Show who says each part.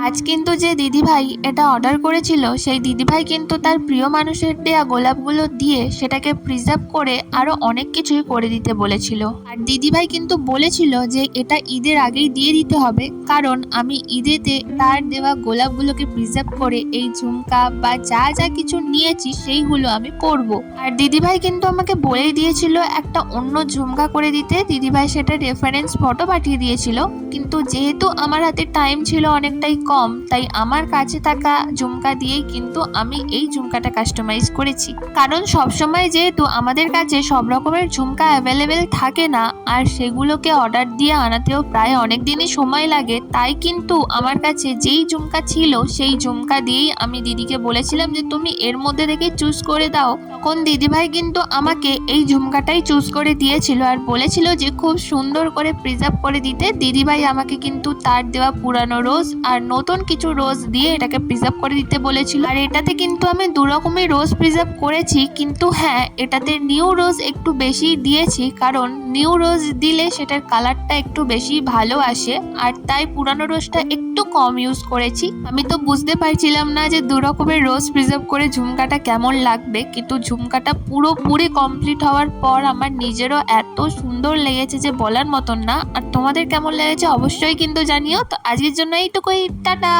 Speaker 1: আজ কিন্তু যে দিদিভাই এটা অর্ডার করেছিল সেই দিদিভাই কিন্তু তার প্রিয় মানুষের দেয়া গোলাপগুলো দিয়ে সেটাকে প্রিজার্ভ করে আরো অনেক কিছুই করে দিতে বলেছিল। আর দিদিভাই কিন্তু বলেছিল যে এটা ঈদের আগেই দিয়ে দিতে হবে, কারণ আমি ঈদেতে তার দেওয়া গোলাপগুলোকে প্রিজার্ভ করে এই ঝুমকা বা যা যা কিছু নিয়েছি সেইগুলো আমি পরবো। আর দিদিভাই কিন্তু আমাকে বলেই দিয়েছিল একটা অন্য ঝুমকা করে দিতে। দিদিভাই সেটা রেফারেন্স ফটো পাঠিয়ে দিয়েছিল, কিন্তু যেহেতু আমার হাতে টাইম ছিল অনেকটাই কম, তাই আমার কাছে থাকা ঝুমকা দিয়েই কিন্তু আমি এই ঝুমকাটা কাস্টমাইজ করেছি। কারণ সবসময় যেহেতু আমাদের কাছে সব রকমের ঝুমকা অ্যাভেলেবেল থাকে না, আর সেগুলোকে অর্ডার দিয়ে আনাতেও প্রায় অনেক দিনই সময় লাগে, তাই কিন্তু আমার কাছে যেই ঝুমকা ছিল সেই ঝুমকা দিয়েই আমি দিদিকে বলেছিলাম যে তুমি এর মধ্যে থেকে চুজ করে দাও। তখন দিদিভাই কিন্তু আমাকে এই ঝুমকাটাই চুজ করে দিয়েছিল আর বলেছিল যে খুব সুন্দর করে প্রিজার্ভ করে দিতে। দিদিভাই আমাকে কিন্তু তার দেওয়া পুরানো রোজ আর নতুন কিছু রোজ দিয়ে এটাকে প্রিজার্ভ করে দিতে বলেছিল। আর এটাতে কিন্তু আমি দু রকমের রোজ প্রিজার্ভ করেছি, কিন্তু হ্যাঁ, এটাতে নিউ রোজ একটু বেশি দিয়েছি, কারণ নিউ রোজ দিলে সেটার কালারটা একটু বেশি ভালো আসে, আর তাই পুরানো রোজটা একটু কম ইউজ করেছি। আমি তো বুঝতে পারছিলাম না যে দু রকমের রোজ প্রিজার্ভ করে ঝুমকাটা কেমন লাগবে, কিন্তু ঝুমকাটা পুরোপুরি কমপ্লিট হওয়ার পর আমার নিজেরও এত সুন্দর লেগেছে যে বলার মতন না। আর তোমাদের কেমন লেগেছে অবশ্যই কিন্তু জানিও। তো আজকের জন্য এইটুকুই, টাটা।